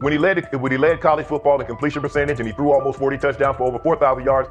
when he led college football in completion percentage and he threw almost 40 touchdowns for over 4,000 yards.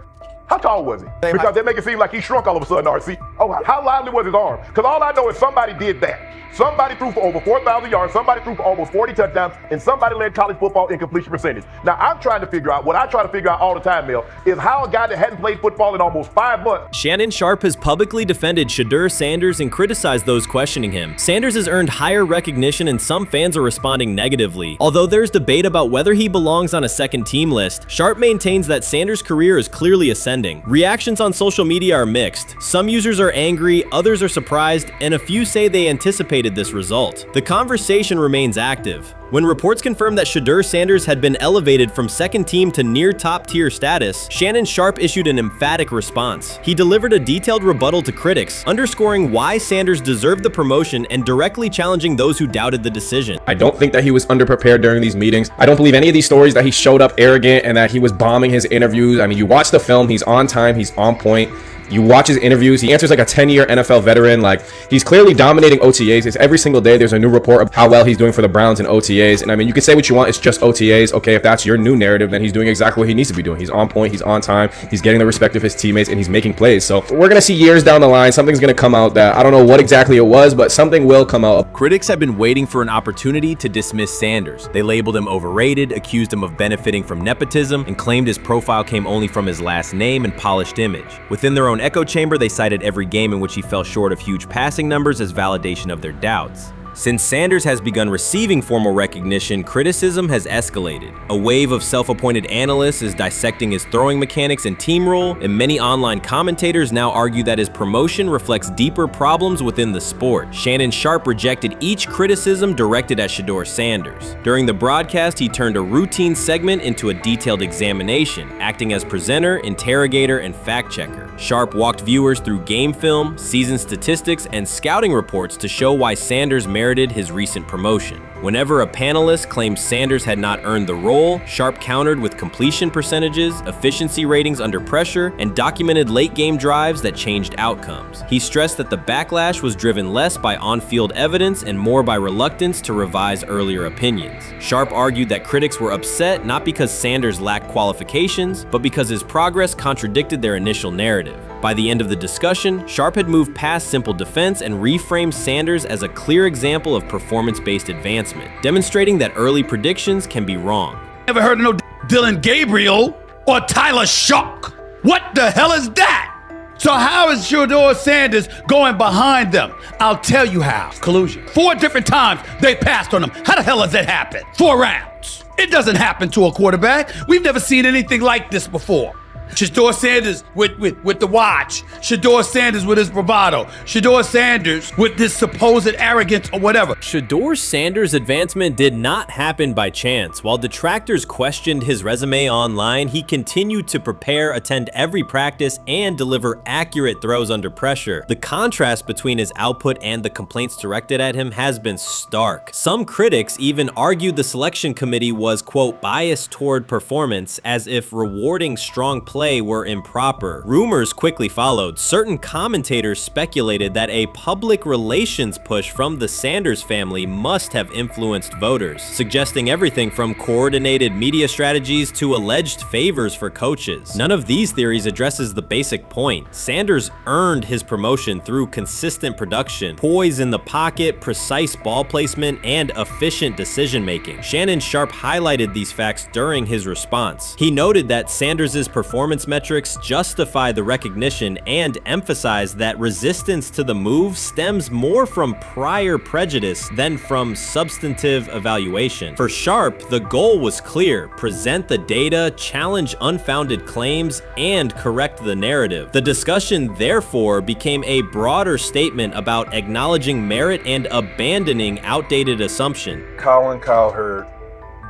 How tall was he? Because they make it seem like he shrunk all of a sudden, RC. Oh, how lively was his arm? Because all I know is somebody did that. Somebody threw for over 4,000 yards, somebody threw for almost 40 touchdowns, and somebody led college football in completion percentage. Now, I'm trying to figure out, what I try to figure out all the time, Mel, is how a guy that hadn't played football in almost 5 months. Shannon Sharpe has publicly defended Shedeur Sanders and criticized those questioning him. Sanders has earned higher recognition and some fans are responding negatively. Although there's debate about whether he belongs on a second team list, Sharpe maintains that Sanders' career is clearly ascending. Reactions on social media are mixed. Some users are angry, others are surprised, and a few say they anticipated this result. The conversation remains active. When reports confirmed that Shedeur Sanders had been elevated from second team to near top tier status, Shannon Sharpe issued an emphatic response. He delivered a detailed rebuttal to critics, underscoring why Sanders deserved the promotion and directly challenging those who doubted the decision. I don't think that he was underprepared during these meetings. I don't believe any of these stories that he showed up arrogant and that he was bombing his interviews. I mean, you watch the film, he's on time, he's on point. You watch his interviews, he answers like a 10-year NFL veteran. Like, he's clearly dominating OTAs. It's every single day there's a new report of how well he's doing for the Browns in OTAs. And I mean, you can say what you want, it's just OTAs. Okay, if that's your new narrative, then he's doing exactly what he needs to be doing. He's on point, he's on time, he's getting the respect of his teammates, and he's making plays. So we're gonna see years down the line, something's gonna come out that I don't know what exactly it was, but something will come out. Critics have been waiting for an opportunity to dismiss Sanders. They labeled him overrated, accused him of benefiting from nepotism, and claimed his profile came only from his last name and polished image. Within their own echo chamber, they cited every game in which he fell short of huge passing numbers as validation of their doubts. Since Sanders has begun receiving formal recognition, criticism has escalated. A wave of self-appointed analysts is dissecting his throwing mechanics and team role, and many online commentators now argue that his promotion reflects deeper problems within the sport. Shannon Sharpe rejected each criticism directed at Shedeur Sanders. During the broadcast, he turned a routine segment into a detailed examination, acting as presenter, interrogator, and fact-checker. Sharpe walked viewers through game film, season statistics, and scouting reports to show why Sanders merited his recent promotion. Whenever a panelist claimed Sanders had not earned the role, Sharpe countered with completion percentages, efficiency ratings under pressure, and documented late-game drives that changed outcomes. He stressed that the backlash was driven less by on-field evidence and more by reluctance to revise earlier opinions. Sharpe argued that critics were upset not because Sanders lacked qualifications, but because his progress contradicted their initial narrative. By the end of the discussion, Sharpe had moved past simple defense and reframed Sanders as a clear example of performance-based advancement, demonstrating that early predictions can be wrong. Never heard of no Dylan Gabriel or Tyler Shock. What the hell is that? So how is Shedeur Sanders going behind them? I'll tell you how. Collusion. 4 different times they passed on him. How the hell does that happen? 4 rounds. It doesn't happen to a quarterback. We've never seen anything like this before. Shedeur Sanders with the watch. Shedeur Sanders with his bravado. Shedeur Sanders with this supposed arrogance or whatever. Shedeur Sanders' advancement did not happen by chance. While detractors questioned his resume online, he continued to prepare, attend every practice, and deliver accurate throws under pressure. The contrast between his output and the complaints directed at him has been stark. Some critics even argued the selection committee was, quote, biased toward performance, as if rewarding strong play were improper. Rumors quickly followed. Certain commentators speculated that a public relations push from the Sanders family must have influenced voters, suggesting everything from coordinated media strategies to alleged favors for coaches. None of these theories addresses the basic point. Sanders earned his promotion through consistent production, poise in the pocket, precise ball placement, and efficient decision-making. Shannon Sharpe highlighted these facts during his response. He noted that Sanders' performance metrics justify the recognition and emphasize that resistance to the move stems more from prior prejudice than from substantive evaluation. For Sharpe, the goal was clear: present the data, challenge unfounded claims, and correct the narrative. The discussion therefore became a broader statement about acknowledging merit and abandoning outdated assumption. Colin Cowherd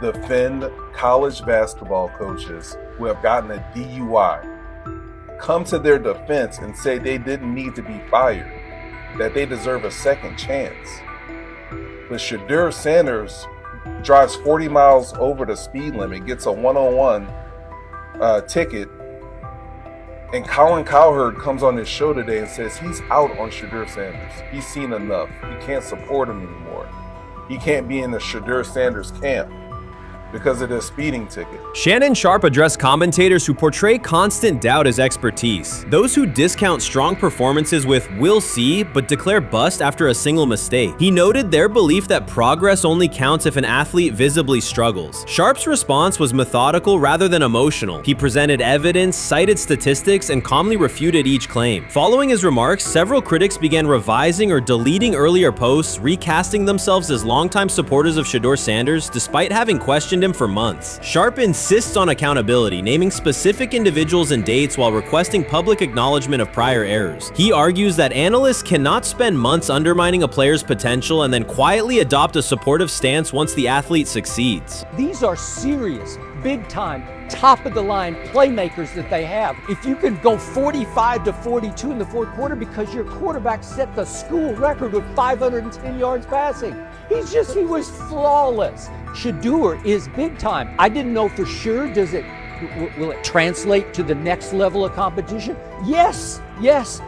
defend college basketball coaches who have gotten a DUI, come to their defense and say they didn't need to be fired, that they deserve a second chance. But Shedeur Sanders drives 40 miles over the speed limit, gets a one-on-one ticket, and Colin Cowherd comes on his show today and says he's out on Shedeur Sanders. He's seen enough. He can't support him anymore. He can't be in the Shedeur Sanders camp. because of their speeding ticket. Shannon Sharpe addressed commentators who portray constant doubt as expertise. Those who discount strong performances with "we'll see" but declare bust after a single mistake. He noted their belief that progress only counts if an athlete visibly struggles. Sharpe's response was methodical rather than emotional. He presented evidence, cited statistics, and calmly refuted each claim. Following his remarks, several critics began revising or deleting earlier posts, recasting themselves as longtime supporters of Shedeur Sanders despite having questioned him for months. Sharpe insists on accountability, naming specific individuals and dates while requesting public acknowledgement of prior errors. He argues that analysts cannot spend months undermining a player's potential and then quietly adopt a supportive stance once the athlete succeeds. These are serious, big-time, top-of-the-line playmakers that they have. If you can go 45-42 in the fourth quarter because your quarterback set the school record with 510 yards passing. He was flawless. Shedeur is big time. I didn't know for sure, will it translate to the next level of competition? Yes,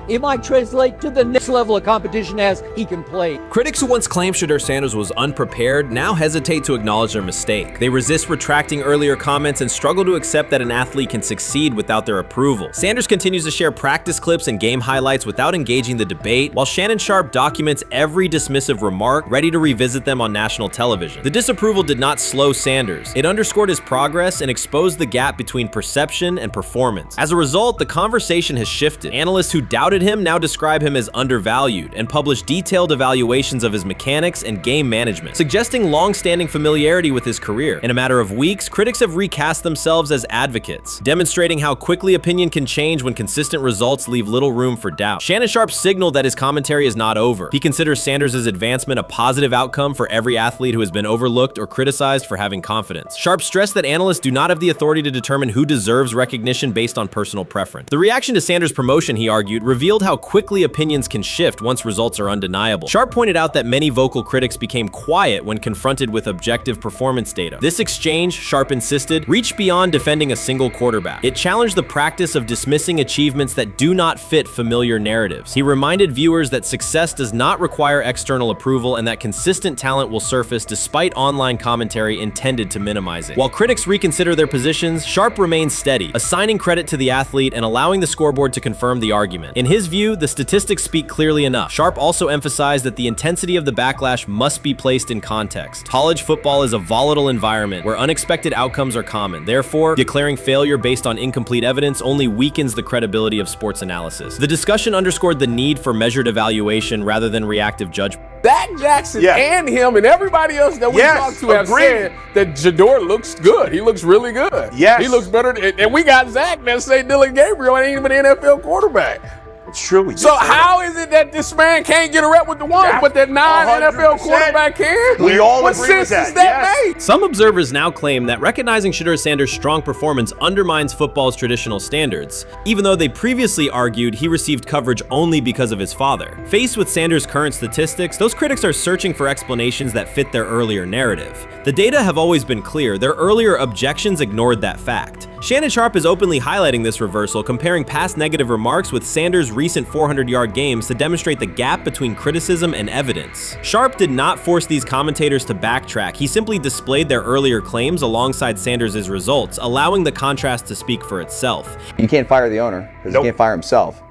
it might translate to the next level of competition as he can play. Critics who once claimed Shedeur Sanders was unprepared now hesitate to acknowledge their mistake. They resist retracting earlier comments and struggle to accept that an athlete can succeed without their approval. Sanders continues to share practice clips and game highlights without engaging the debate, while Shannon Sharpe documents every dismissive remark, ready to revisit them on national television. The disapproval did not slow Sanders. It underscored his progress and exposed the gap between perception and performance. As a result, the conversation has shifted. Analysts who doubted him now describe him as undervalued and publish detailed evaluations of his mechanics and game management, suggesting long-standing familiarity with his career. In a matter of weeks, critics have recast themselves as advocates, demonstrating how quickly opinion can change when consistent results leave little room for doubt. Shannon Sharpe signaled that his commentary is not over. He considers Sanders' advancement a positive outcome for every athlete who has been overlooked or criticized for having confidence. Sharpe stressed that analysts do not have the authority to determine who deserves recognition based on personal preference. The reaction to Sanders' promotion, he argued, revealed how quickly opinions can shift once results are undeniable. Sharpe pointed out that many vocal critics became quiet when confronted with objective performance data. This exchange, Sharpe insisted, reached beyond defending a single quarterback. It challenged the practice of dismissing achievements that do not fit familiar narratives. He reminded viewers that success does not require external approval and that consistent talent will surface despite online commentary intended to minimize it. While critics reconsider their positions, Sharpe remains steady, assigning credit to the athlete and allowing the scoreboard to confirm the argument. In his view, the statistics speak clearly enough. Sharpe also emphasized that the intensity of the backlash must be placed in context. College football is a volatile environment where unexpected outcomes are common. Therefore, declaring failure based on incomplete evidence only weakens the credibility of sports analysis. The discussion underscored the need for measured evaluation rather than reactive judgment. Dak Jackson and him and everybody else that we talked to have said that Shedeur looks good. He looks really good. Yes. He looks better. And we got Zach that say Dylan Gabriel ain't even an NFL quarterback. It's true. So how is it that this man can't get a rep with the ones, but that non-NFL quarterback can? We all what agree with sense that. does that make? Some observers now claim that recognizing Shedeur Sanders' strong performance undermines football's traditional standards, even though they previously argued he received coverage only because of his father. Faced with Sanders' current statistics, those critics are searching for explanations that fit their earlier narrative. The data have always been clear. Their earlier objections ignored that fact. Shannon Sharpe is openly highlighting this reversal, comparing past negative remarks with Sanders' recent 400-yard games to demonstrate the gap between criticism and evidence. Sharpe did not force these commentators to backtrack. He simply displayed their earlier claims alongside Sanders' results, allowing the contrast to speak for itself. You can't fire the owner because he can't fire himself.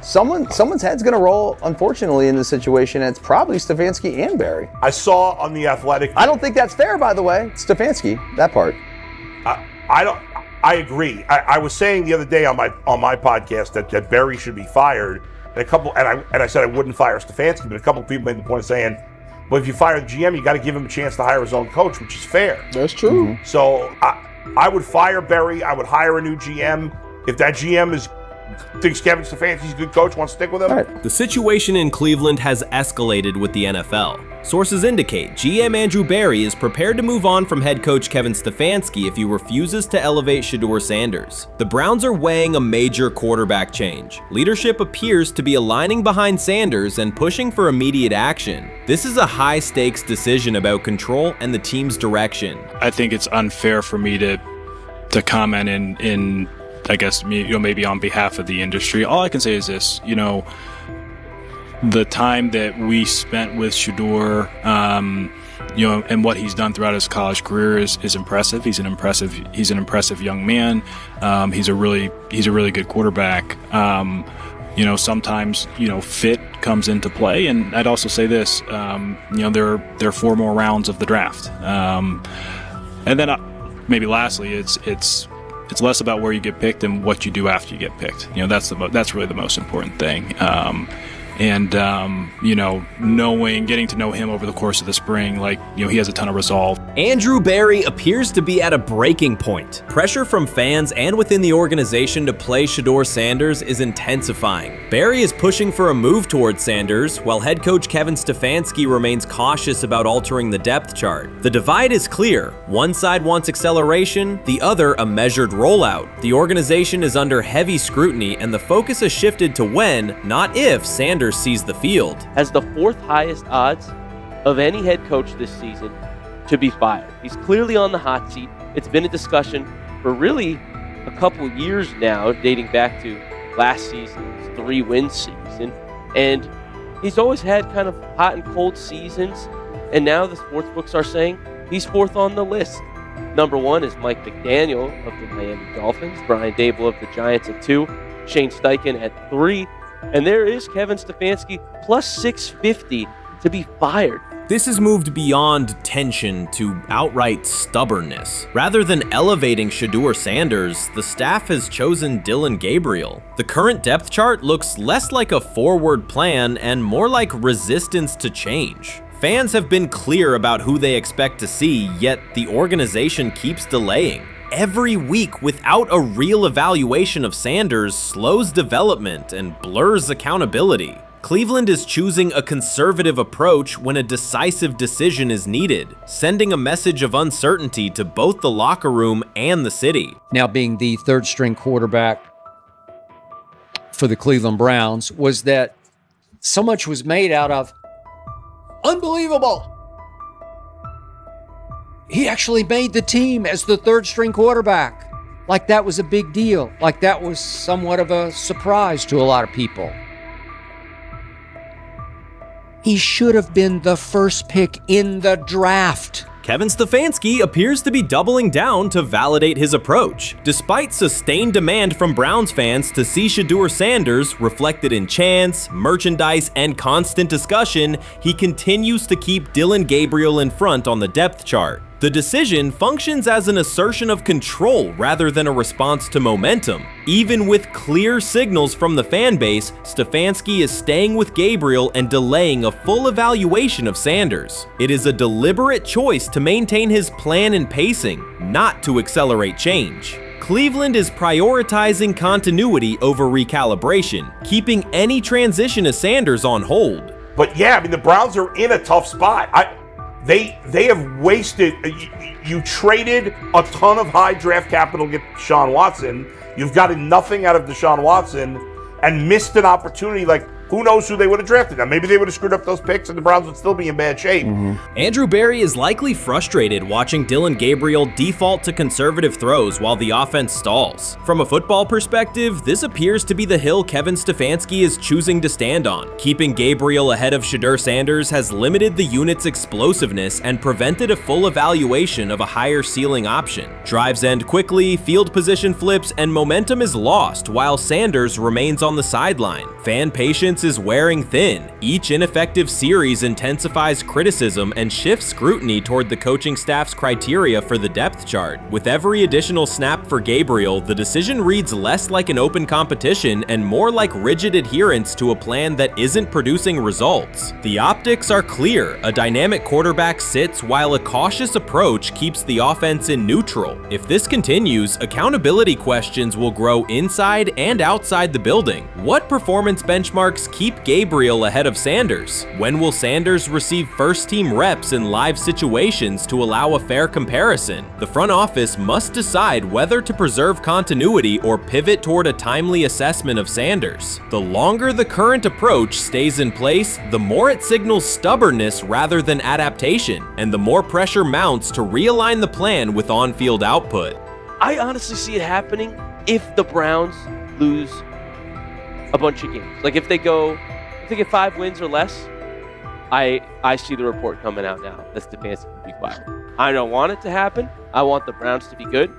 Someone's head's going to roll, unfortunately, in this situation, and it's probably Stefanski and Barry. I saw on The Athletic. I don't think that's fair, by the way. Stefanski, that part. I agree. I was saying the other day on my podcast that Barry should be fired, and I said I wouldn't fire Stefanski, but a couple of people made the point of saying, well, if you fire the GM, you got to give him a chance to hire his own coach, which is fair. That's true. So I would fire Barry. I would hire a new GM. If that GM thinks Kevin Stefanski's a good coach, wants to stick with him. The situation in Cleveland has escalated with the NFL. Sources indicate GM Andrew Barry is prepared to move on from head coach Kevin Stefanski if he refuses to elevate Shedeur Sanders. The Browns are weighing a major quarterback change. Leadership appears to be aligning behind Sanders and pushing for immediate action. This is a high-stakes decision about control and the team's direction. I think it's unfair for me to comment in I guess, maybe on behalf of the industry. All I can say is this, the time that we spent with Shedeur, and what he's done throughout his college career is impressive. He's an impressive young man. He's a really good quarterback. Sometimes fit comes into play, and I'd also say this. There are 4 more rounds of the draft, and then maybe lastly, it's less about where you get picked and what you do after you get picked. That's really the most important thing. Getting to know him over the course of the spring, he has a ton of resolve. Andrew Berry appears to be at a breaking point. Pressure from fans and within the organization to play Shedeur Sanders is intensifying. Berry is pushing for a move towards Sanders, while head coach Kevin Stefanski remains cautious about altering the depth chart. The divide is clear. One side wants acceleration, the other a measured rollout. The organization is under heavy scrutiny, and the focus has shifted to when, not if, Sanders sees the field. Has the 4th highest odds of any head coach this season to be fired. He's clearly on the hot seat. It's been a discussion for really a couple years now, dating back to last season's 3-win season. And he's always had kind of hot and cold seasons. And now the sports books are saying he's 4th on the list. Number 1 is Mike McDaniel of the Miami Dolphins, Brian Dable of the Giants at 2, Shane Steichen at 3, and there is Kevin Stefanski plus 650 to be fired. This has moved beyond tension to outright stubbornness. Rather than elevating Shedeur Sanders, the staff has chosen Dillon Gabriel. The current depth chart looks less like a forward plan and more like resistance to change. Fans have been clear about who they expect to see, yet the organization keeps delaying. Every week without a real evaluation of Sanders slows development and blurs accountability. Cleveland is choosing a conservative approach when a decisive decision is needed, sending a message of uncertainty to both the locker room and the city. Now being the 3rd string quarterback for the Cleveland Browns, was that so much was made out of unbelievable. He actually made the team as the 3rd string quarterback. Like that was a big deal. Like that was somewhat of a surprise to a lot of people. He should have been the 1st pick in the draft. Kevin Stefanski appears to be doubling down to validate his approach. Despite sustained demand from Browns fans to see Shedeur Sanders reflected in chants, merchandise, and constant discussion, he continues to keep Dillon Gabriel in front on the depth chart. The decision functions as an assertion of control rather than a response to momentum. Even with clear signals from the fan base, Stefanski is staying with Gabriel and delaying a full evaluation of Sanders. It is a deliberate choice to maintain his plan and pacing, not to accelerate change. Cleveland is prioritizing continuity over recalibration, keeping any transition to Sanders on hold. But yeah, the Browns are in a tough spot. They have wasted. You traded a ton of high draft capital to get Deshaun Watson. You've gotten nothing out of Deshaun Watson and missed an opportunity. Who knows who they would have drafted? Now, maybe they would have screwed up those picks and the Browns would still be in bad shape. Andrew Berry is likely frustrated watching Dillon Gabriel default to conservative throws while the offense stalls. From a football perspective, this appears to be the hill Kevin Stefanski is choosing to stand on. Keeping Gabriel ahead of Shedeur Sanders has limited the unit's explosiveness and prevented a full evaluation of a higher ceiling option. Drives end quickly, field position flips, and momentum is lost while Sanders remains on the sideline. Fan patience is wearing thin. Each ineffective series intensifies criticism and shifts scrutiny toward the coaching staff's criteria for the depth chart. With every additional snap for Gabriel, the decision reads less like an open competition and more like rigid adherence to a plan that isn't producing results. The optics are clear. A dynamic quarterback sits while a cautious approach keeps the offense in neutral. If this continues, accountability questions will grow inside and outside the building. What performance benchmarks keep Gabriel ahead of Sanders? When will Sanders receive first-team reps in live situations to allow a fair comparison? The front office must decide whether to preserve continuity or pivot toward a timely assessment of Sanders. The longer the current approach stays in place, the more it signals stubbornness rather than adaptation, and the more pressure mounts to realign the plan with on-field output. I honestly see it happening if the Browns lose a bunch of games. If they get 5 wins or less, I see the report coming out now that Stefanski will be fired. I don't want it to happen. I want the Browns to be good,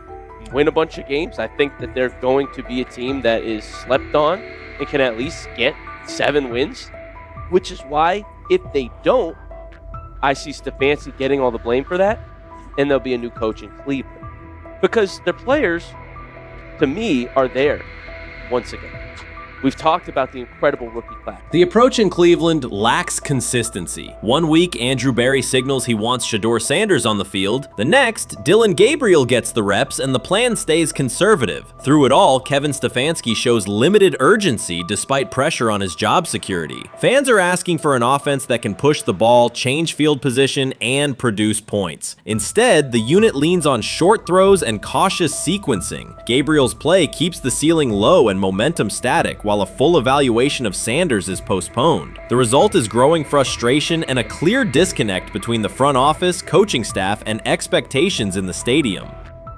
win a bunch of games. I think that they're going to be a team that is slept on and can at least get 7 wins, which is why if they don't, I see Stefanski getting all the blame for that, and there'll be a new coach in Cleveland. Because their players, to me, are there once again. We've talked about the incredible rookie class. The approach in Cleveland lacks consistency. One week, Andrew Berry signals he wants Shedeur Sanders on the field. The next, Dillon Gabriel gets the reps and the plan stays conservative. Through it all, Kevin Stefanski shows limited urgency despite pressure on his job security. Fans are asking for an offense that can push the ball, change field position, and produce points. Instead, the unit leans on short throws and cautious sequencing. Gabriel's play keeps the ceiling low and momentum static, while a full evaluation of Sanders is postponed. The result is growing frustration and a clear disconnect between the front office, coaching staff, and expectations in the stadium.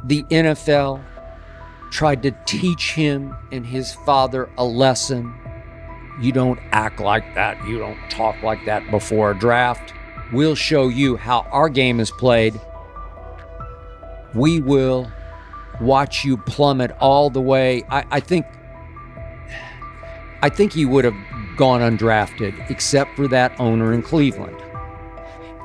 The NFL tried to teach him and his father a lesson. You don't act like that. You don't talk like that before a draft. We'll show you how our game is played. We will watch you plummet all the way. I think he would have gone undrafted except for that owner in Cleveland.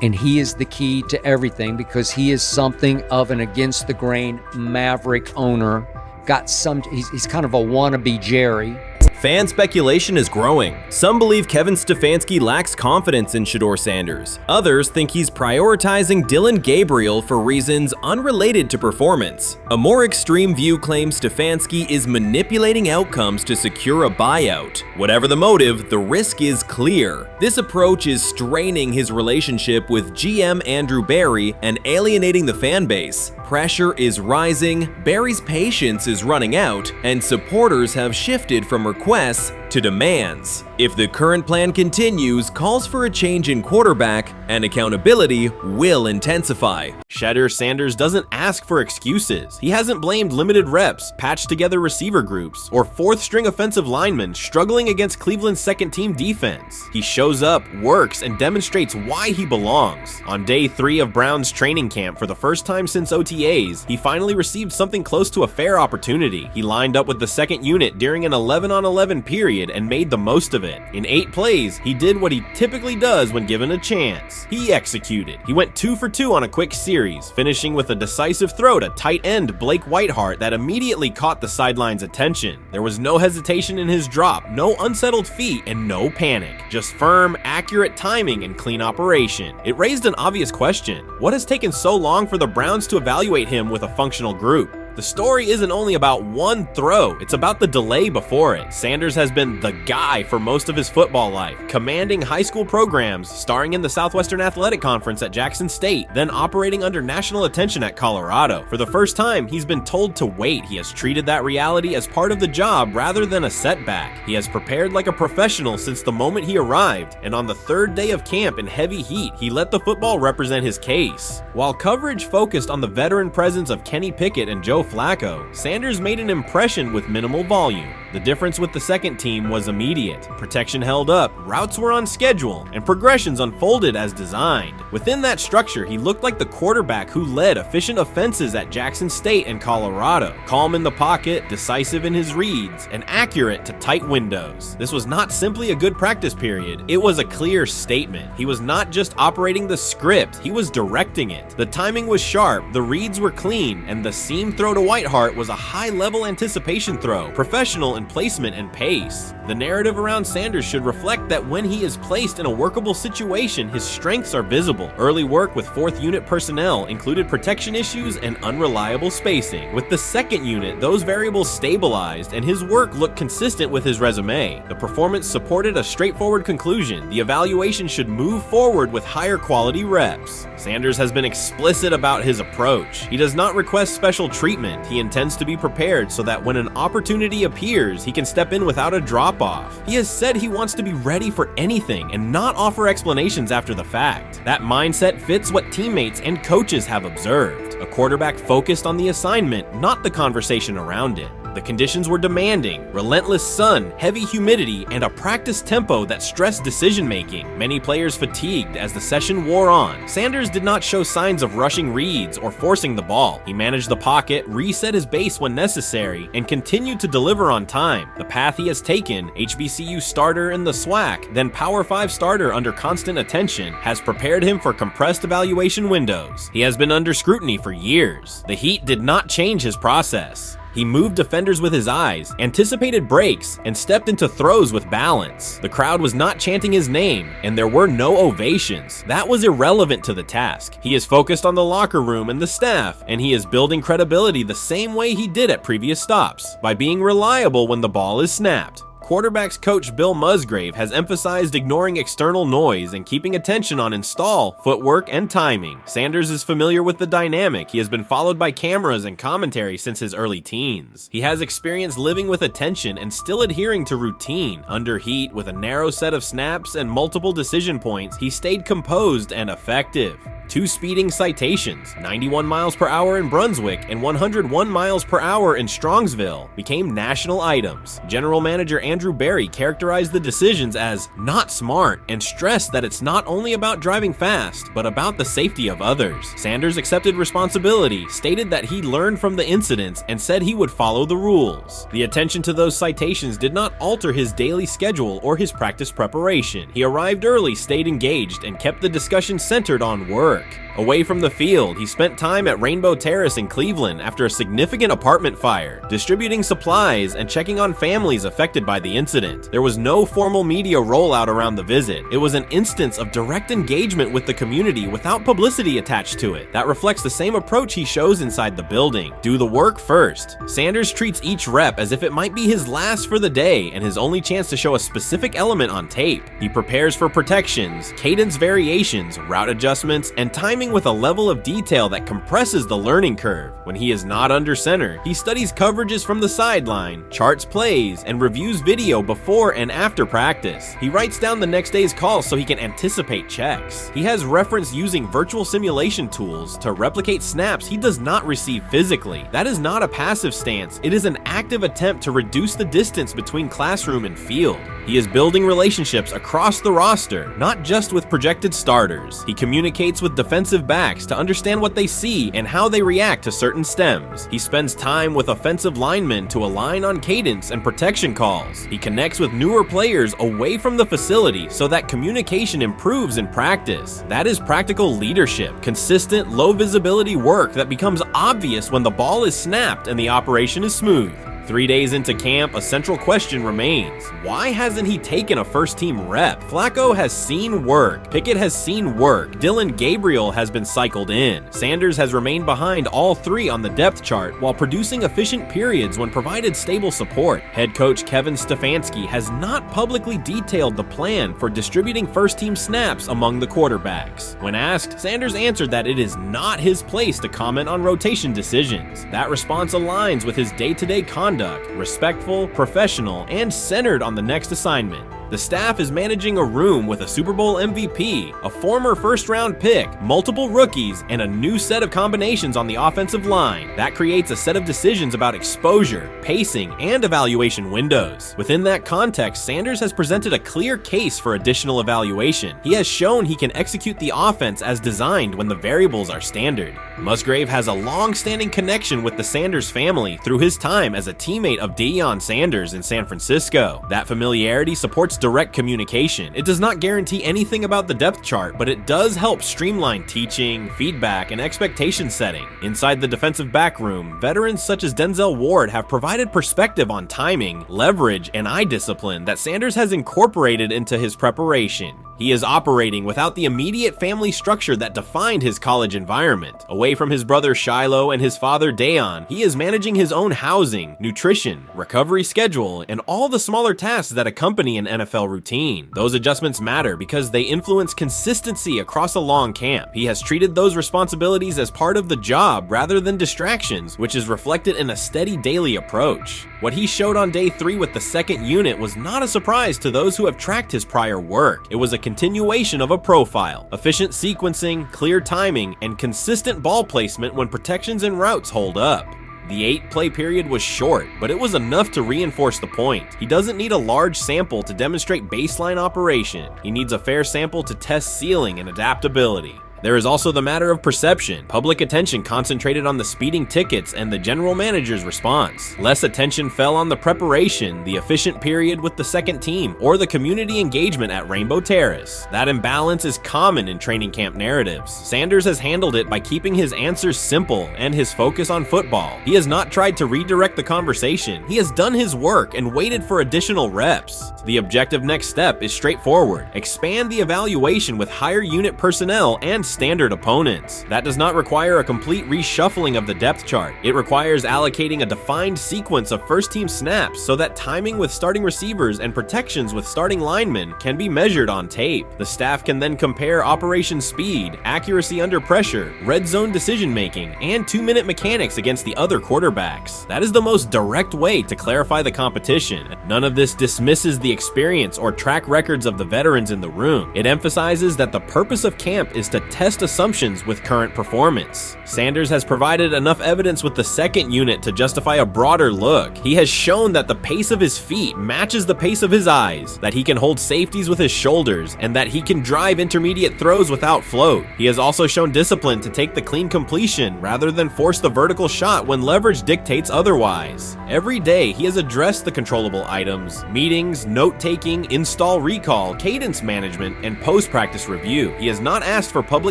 And he is the key to everything because he is something of an against-the-grain maverick owner. He's kind of a wannabe Jerry. Fan speculation is growing. Some believe Kevin Stefanski lacks confidence in Shedeur Sanders. Others think he's prioritizing Dillon Gabriel for reasons unrelated to performance. A more extreme view claims Stefanski is manipulating outcomes to secure a buyout. Whatever the motive, the risk is clear. This approach is straining his relationship with GM Andrew Berry and alienating the fan base. Pressure is rising, Berry's patience is running out, and supporters have shifted from requests to demands. If the current plan continues, calls for a change in quarterback and accountability will intensify. Shedeur Sanders doesn't ask for excuses. He hasn't blamed limited reps, patched together receiver groups, or fourth-string offensive linemen struggling against Cleveland's second-team defense. He shows up, works, and demonstrates why he belongs. On day 3 of Browns training camp, for the first time since OTAs, he finally received something close to a fair opportunity. He lined up with the second unit during an 11-on-11 period and made the most of it. In 8 plays, he did what he typically does when given a chance. He executed. He went 2 for 2 on a quick series, finishing with a decisive throw to tight end Blake Whiteheart that immediately caught the sideline's attention. There was no hesitation in his drop, no unsettled feet, and no panic. Just firm, accurate timing and clean operation. It raised an obvious question. What has taken so long for the Browns to evaluate him with a functional group? The story isn't only about one throw, it's about the delay before it. Sanders has been the guy for most of his football life, commanding high school programs, starring in the Southwestern Athletic Conference at Jackson State, then operating under national attention at Colorado. For the first time, he's been told to wait. He has treated that reality as part of the job rather than a setback. He has prepared like a professional since the moment he arrived, and on the 3rd day of camp in heavy heat, he let the football represent his case. While coverage focused on the veteran presence of Kenny Pickett and Joe Flacco, Sanders made an impression with minimal volume. The difference with the second team was immediate. Protection held up, routes were on schedule, and progressions unfolded as designed. Within that structure, he looked like the quarterback who led efficient offenses at Jackson State and Colorado. Calm in the pocket, decisive in his reads, and accurate to tight windows. This was not simply a good practice period, it was a clear statement. He was not just operating the script, he was directing it. The timing was sharp, the reads were clean, and the seam throw to Whiteheart was a high-level anticipation throw, professional in placement and pace. The narrative around Sanders should reflect that when he is placed in a workable situation, his strengths are visible. Early work with 4th unit personnel included protection issues and unreliable spacing. With the 2nd unit, those variables stabilized and his work looked consistent with his resume. The performance supported a straightforward conclusion. The evaluation should move forward with higher quality reps. Sanders has been explicit about his approach. He does not request special treatment. He intends to be prepared so that when an opportunity appears, he can step in without a drop-off. He has said he wants to be ready for anything and not offer explanations after the fact. That mindset fits what teammates and coaches have observed. A quarterback focused on the assignment, not the conversation around it. The conditions were demanding: relentless sun, heavy humidity, and a practice tempo that stressed decision-making. Many players fatigued as the session wore on. Sanders did not show signs of rushing reads or forcing the ball. He managed the pocket, reset his base when necessary, and continued to deliver on time. The path he has taken, HBCU starter in the SWAC, then Power 5 starter under constant attention, has prepared him for compressed evaluation windows. He has been under scrutiny for years. The heat did not change his process. He moved defenders with his eyes, anticipated breaks, and stepped into throws with balance. The crowd was not chanting his name, and there were no ovations. That was irrelevant to the task. He is focused on the locker room and the staff, and he is building credibility the same way he did at previous stops, by being reliable when the ball is snapped. Quarterbacks coach Bill Musgrave has emphasized ignoring external noise and keeping attention on install, footwork, and timing. Sanders is familiar with the dynamic. He has been followed by cameras and commentary since his early teens. He has experience living with attention and still adhering to routine. Under heat, with a narrow set of snaps and multiple decision points, he stayed composed and effective. 2 speeding citations, 91 miles per hour in Brunswick and 101 miles per hour in Strongsville, became national items. General Manager Andrew Berry characterized the decisions as not smart and stressed that it's not only about driving fast, but about the safety of others. Sanders accepted responsibility, stated that he learned from the incidents, and said he would follow the rules. The attention to those citations did not alter his daily schedule or his practice preparation. He arrived early, stayed engaged, and kept the discussion centered on work. Away from the field, he spent time at Rainbow Terrace in Cleveland after a significant apartment fire, distributing supplies and checking on families affected by the incident. There was no formal media rollout around the visit. It was an instance of direct engagement with the community without publicity attached to it. That reflects the same approach he shows inside the building. Do the work first. Sanders treats each rep as if it might be his last for the day and his only chance to show a specific element on tape. He prepares for protections, cadence variations, route adjustments, and timing with a level of detail that compresses the learning curve. When he is not under center, he studies coverages from the sideline, charts plays, and reviews video before and after practice. He writes down the next day's calls so he can anticipate checks. He has reference using virtual simulation tools to replicate snaps he does not receive physically. That is not a passive stance, it is an active attempt to reduce the distance between classroom and field. He is building relationships across the roster, not just with projected starters. He communicates with defensive backs to understand what they see and how they react to certain stems. He spends time with offensive linemen to align on cadence and protection calls. He connects with newer players away from the facility so that communication improves in practice. That is practical leadership, consistent, low visibility work that becomes obvious when the ball is snapped and the operation is smooth. 3 days into camp, a central question remains. Why hasn't he taken a first-team rep? Flacco has seen work. Pickett has seen work. Dillon Gabriel has been cycled in. Sanders has remained behind all 3 on the depth chart while producing efficient periods when provided stable support. Head coach Kevin Stefanski has not publicly detailed the plan for distributing first-team snaps among the quarterbacks. When asked, Sanders answered that it is not his place to comment on rotation decisions. That response aligns with his day-to-day conduct, respectful, professional, and centered on the next assignment. The staff is managing a room with a Super Bowl MVP, a former first-round pick, multiple rookies, and a new set of combinations on the offensive line. That creates a set of decisions about exposure, pacing, and evaluation windows. Within that context, Sanders has presented a clear case for additional evaluation. He has shown he can execute the offense as designed when the variables are standard. Musgrave has a long-standing connection with the Sanders family through his time as a teammate of Deion Sanders in San Francisco. That familiarity supports direct communication. It does not guarantee anything about the depth chart, but it does help streamline teaching, feedback, and expectation setting. Inside the defensive back room, veterans such as Denzel Ward have provided perspective on timing, leverage, and eye discipline that Sanders has incorporated into his preparation. He is operating without the immediate family structure that defined his college environment. Away from his brother Shiloh and his father Dayon, he is managing his own housing, nutrition, recovery schedule, and all the smaller tasks that accompany an NFL routine. Those adjustments matter because they influence consistency across a long camp. He has treated those responsibilities as part of the job rather than distractions, which is reflected in a steady daily approach. What he showed on day 3 with the second unit was not a surprise to those who have tracked his prior work. It was a continuation of a profile, efficient sequencing, clear timing, and consistent ball placement when protections and routes hold up. The 8-play period was short, but it was enough to reinforce the point. He doesn't need a large sample to demonstrate baseline operation. He needs a fair sample to test ceiling and adaptability. There is also the matter of perception. Public attention concentrated on the speeding tickets and the general manager's response. Less attention fell on the preparation, the efficient period with the second team, or the community engagement at Rainbow Terrace. That imbalance is common in training camp narratives. Sanders has handled it by keeping his answers simple and his focus on football. He has not tried to redirect the conversation. He has done his work and waited for additional reps. The objective next step is straightforward. Expand the evaluation with higher unit personnel and standard opponents. That does not require a complete reshuffling of the depth chart. It requires allocating a defined sequence of first-team snaps so that timing with starting receivers and protections with starting linemen can be measured on tape. The staff can then compare operation speed, accuracy under pressure, red zone decision-making, and 2-minute mechanics against the other quarterbacks. That is the most direct way to clarify the competition. None of this dismisses the experience or track records of the veterans in the room. It emphasizes that the purpose of camp is to test assumptions with current performance. Sanders has provided enough evidence with the second unit to justify a broader look. He has shown that the pace of his feet matches the pace of his eyes, that he can hold safeties with his shoulders, and that he can drive intermediate throws without float. He has also shown discipline to take the clean completion rather than force the vertical shot when leverage dictates otherwise. Every day, he has addressed the controllable items, meetings, note-taking, install recall, cadence management, and post-practice review. He has not asked for public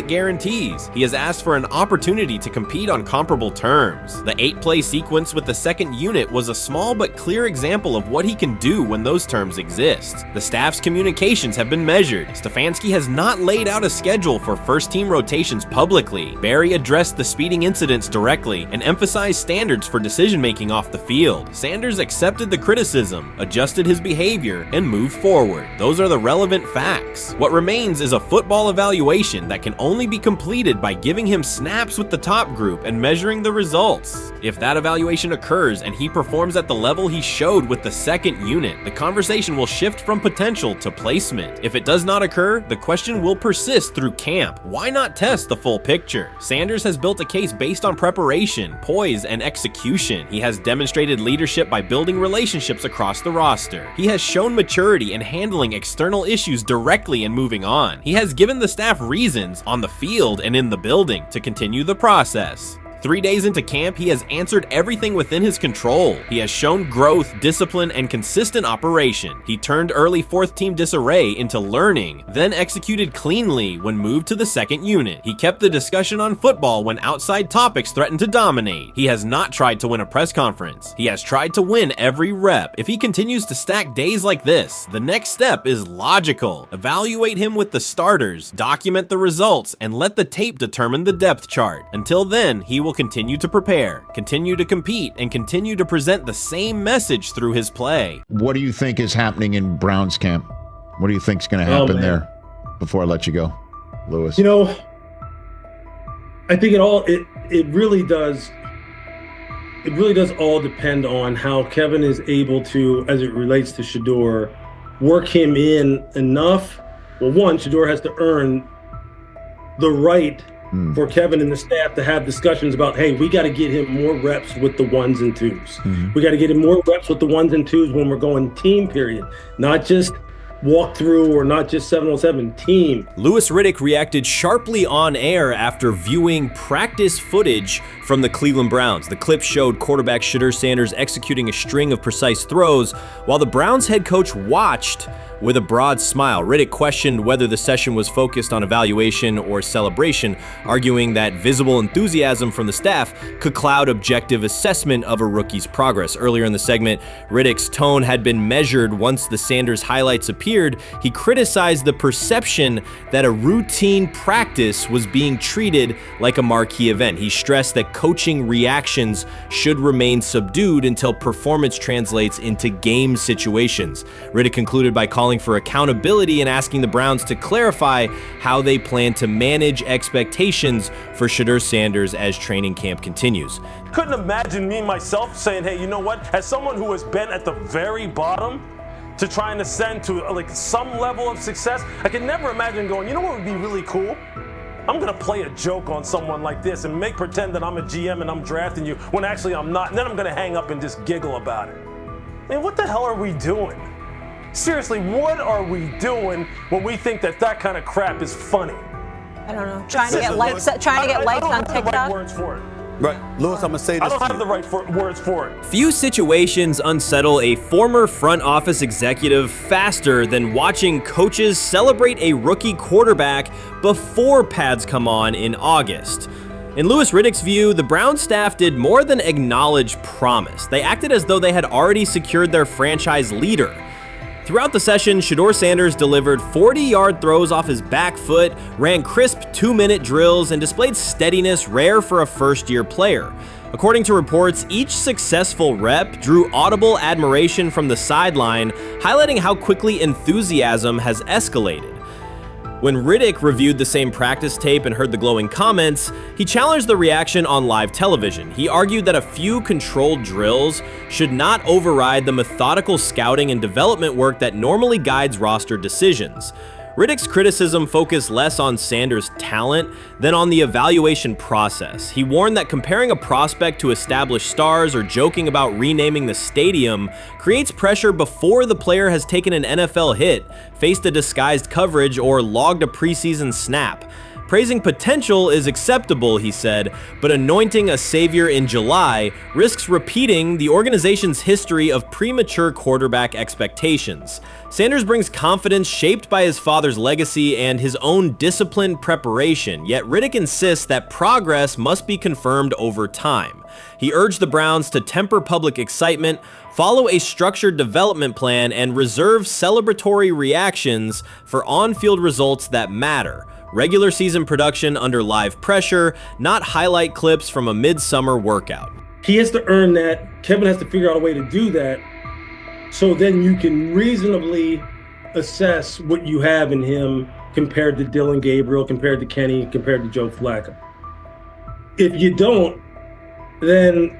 guarantees. He has asked for an opportunity to compete on comparable terms. The 8-play sequence with the second unit was a small but clear example of what he can do when those terms exist. The staff's communications have been measured. Stefanski has not laid out a schedule for first-team rotations publicly. Barry addressed the speeding incidents directly and emphasized standards for decision-making off the field. Sanders accepted the criticism, adjusted his behavior, and moved forward. Those are the relevant facts. What remains is a football evaluation that can only be completed by giving him snaps with the top group and measuring the results. If that evaluation occurs and he performs at the level he showed with the second unit, the conversation will shift from potential to placement. If it does not occur, the question will persist through camp. Why not test the full picture? Sanders has built a case based on preparation, poise, and execution. He has demonstrated leadership by building relationships across the roster. He has shown maturity in handling external issues directly and moving on. He has given the staff reasons on the field and in the building to continue the process. 3 days into camp, he has answered everything within his control. He has shown growth, discipline, and consistent operation. He turned early fourth-team disarray into learning, then executed cleanly when moved to the second unit. He kept the discussion on football when outside topics threatened to dominate. He has not tried to win a press conference. He has tried to win every rep. If he continues to stack days like this, the next step is logical. Evaluate him with the starters, document the results, and let the tape determine the depth chart. Until then, he will continue to prepare, continue to compete, and continue to present the same message through his play. What do you think is happening in Browns camp? What do you think is going to happen there before I let you go, Lewis? You know, I think it really does all depend on how Kevin is able to, as it relates to Shedeur, work him in enough. Well, one, Shedeur has to earn the right for Kevin and the staff to have discussions about, hey, we got to get him more reps with the ones and twos. We got to get him more reps with the ones and twos when we're going team period, not just walk through or not just 7-on-7 team. Louis Riddick reacted sharply on air after viewing practice footage from the Cleveland Browns. The clip showed quarterback Shedeur Sanders executing a string of precise throws while the Browns head coach watched with a broad smile. Riddick questioned whether the session was focused on evaluation or celebration, arguing that visible enthusiasm from the staff could cloud objective assessment of a rookie's progress. Earlier in the segment, Riddick's tone had been measured once the Sanders highlights appeared. He criticized the perception that a routine practice was being treated like a marquee event. He stressed that coaching reactions should remain subdued until performance translates into game situations. Riddick concluded by calling for accountability and asking the Browns to clarify how they plan to manage expectations for Shedeur Sanders as training camp continues. Couldn't imagine me myself saying, hey, you know what, as someone who has been at the very bottom to try and ascend to like some level of success, I could never imagine going, you know what would be really cool? I'm going to play a joke on someone like this and pretend that I'm a GM and I'm drafting you when actually I'm not. And then I'm going to hang up and just giggle about it. I mean, what the hell are we doing? Seriously, what are we doing when we think that kind of crap is funny? I don't know. Trying to get likes on TikTok. I don't have the right words for it. Right, Lewis, I'm going to say this. I don't have the right words for it. Few situations unsettle a former front office executive faster than watching coaches celebrate a rookie quarterback before pads come on in August. In Louis Riddick's view, the Browns staff did more than acknowledge promise. They acted as though they had already secured their franchise leader. Throughout the session, Shedeur Sanders delivered 40-yard throws off his back foot, ran crisp 2-minute drills, and displayed steadiness rare for a first-year player. According to reports, each successful rep drew audible admiration from the sideline, highlighting how quickly enthusiasm has escalated. When Riddick reviewed the same practice tape and heard the glowing comments, he challenged the reaction on live television. He argued that a few controlled drills should not override the methodical scouting and development work that normally guides roster decisions. Riddick's criticism focused less on Sanders' talent than on the evaluation process. He warned that comparing a prospect to established stars or joking about renaming the stadium creates pressure before the player has taken an NFL hit, faced a disguised coverage, or logged a preseason snap. Praising potential is acceptable, he said, but anointing a savior in July risks repeating the organization's history of premature quarterback expectations. Sanders brings confidence shaped by his father's legacy and his own disciplined preparation, yet Riddick insists that progress must be confirmed over time. He urged the Browns to temper public excitement, follow a structured development plan, and reserve celebratory reactions for on-field results that matter. Regular season production under live pressure, not highlight clips from a midsummer workout. He has to earn that. Kevin has to figure out a way to do that, so then you can reasonably assess what you have in him compared to Dillon Gabriel, compared to Kenny, compared to Joe Flacco. If you don't, then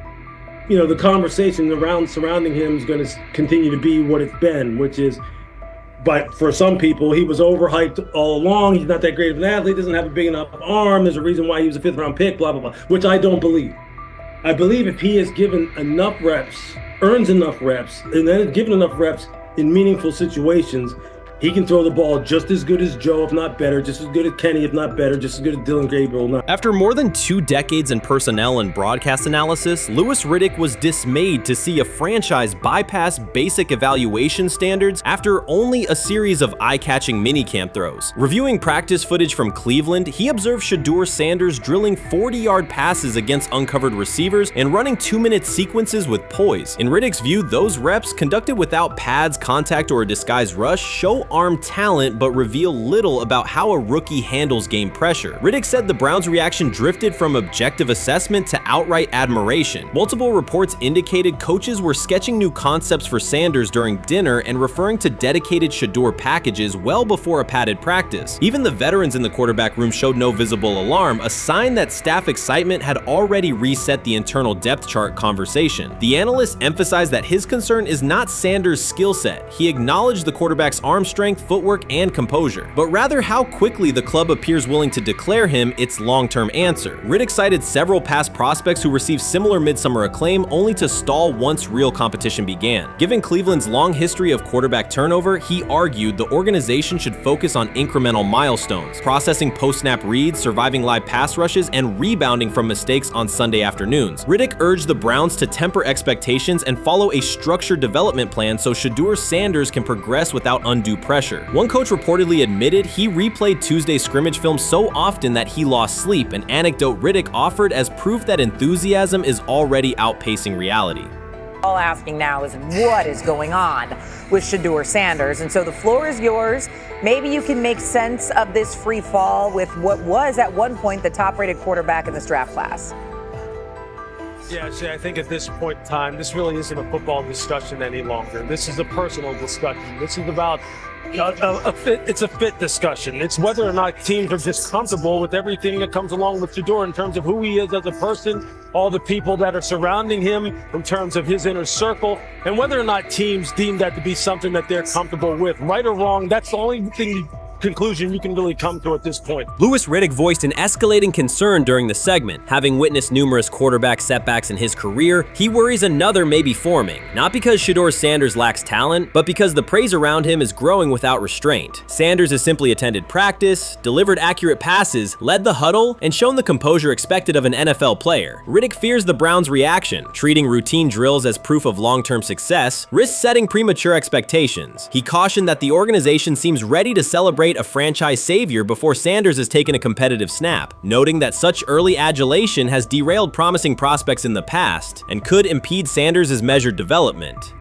the conversation surrounding him is going to continue to be what it's been, which is, but for some people, he was overhyped all along. He's not that great of an athlete, doesn't have a big enough arm. There's a reason why he was a 5th-round pick, blah, blah, blah, which I don't believe. I believe if he is given enough reps, earns enough reps, and then is given enough reps in meaningful situations, he can throw the ball just as good as Joe, if not better, just as good as Kenny, if not better, just as good as Dillon Gabriel. After more than 2 decades in personnel and broadcast analysis, Louis Riddick was dismayed to see a franchise bypass basic evaluation standards after only a series of eye-catching minicamp throws. Reviewing practice footage from Cleveland, he observed Shedeur Sanders drilling 40-yard passes against uncovered receivers and running 2-minute sequences with poise. In Riddick's view, those reps, conducted without pads, contact, or a disguised rush, show arm talent but reveal little about how a rookie handles game pressure. Riddick said the Browns' reaction drifted from objective assessment to outright admiration. Multiple reports indicated coaches were sketching new concepts for Sanders during dinner and referring to dedicated Shedeur packages well before a padded practice. Even the veterans in the quarterback room showed no visible alarm, a sign that staff excitement had already reset the internal depth chart conversation. The analyst emphasized that his concern is not Sanders' skill set. He acknowledged the quarterback's arm strength, footwork, and composure, but rather how quickly the club appears willing to declare him its long-term answer. Riddick cited several past prospects who received similar midsummer acclaim only to stall once real competition began. Given Cleveland's long history of quarterback turnover, he argued the organization should focus on incremental milestones, processing post-snap reads, surviving live pass rushes, and rebounding from mistakes on Sunday afternoons. Riddick urged the Browns to temper expectations and follow a structured development plan so Shedeur Sanders can progress without undue pressure. One coach reportedly admitted he replayed Tuesday's scrimmage film so often that he lost sleep, an anecdote Riddick offered as proof that enthusiasm is already outpacing reality. All asking now is what is going on with Shedeur Sanders, and so the floor is yours. Maybe you can make sense of this free fall with what was at one point the top-rated quarterback in this draft class. Yeah, see, I think at this point in time, this really isn't a football discussion any longer. This is a personal discussion. This is about it's a fit discussion. It's whether or not teams are just comfortable with everything that comes along with Shedeur in terms of who he is as a person, all the people that are surrounding him in terms of his inner circle, and whether or not teams deem that to be something that they're comfortable with. Right or wrong, that's the only thing conclusion you can really come to at this point. Louis Riddick voiced an escalating concern during the segment. Having witnessed numerous quarterback setbacks in his career, he worries another may be forming. Not because Shedeur Sanders lacks talent, but because the praise around him is growing without restraint. Sanders has simply attended practice, delivered accurate passes, led the huddle, and shown the composure expected of an NFL player. Riddick fears the Browns' reaction, treating routine drills as proof of long-term success, risks setting premature expectations. He cautioned that the organization seems ready to celebrate a franchise savior before Sanders has taken a competitive snap, noting that such early adulation has derailed promising prospects in the past and could impede Sanders' measured development.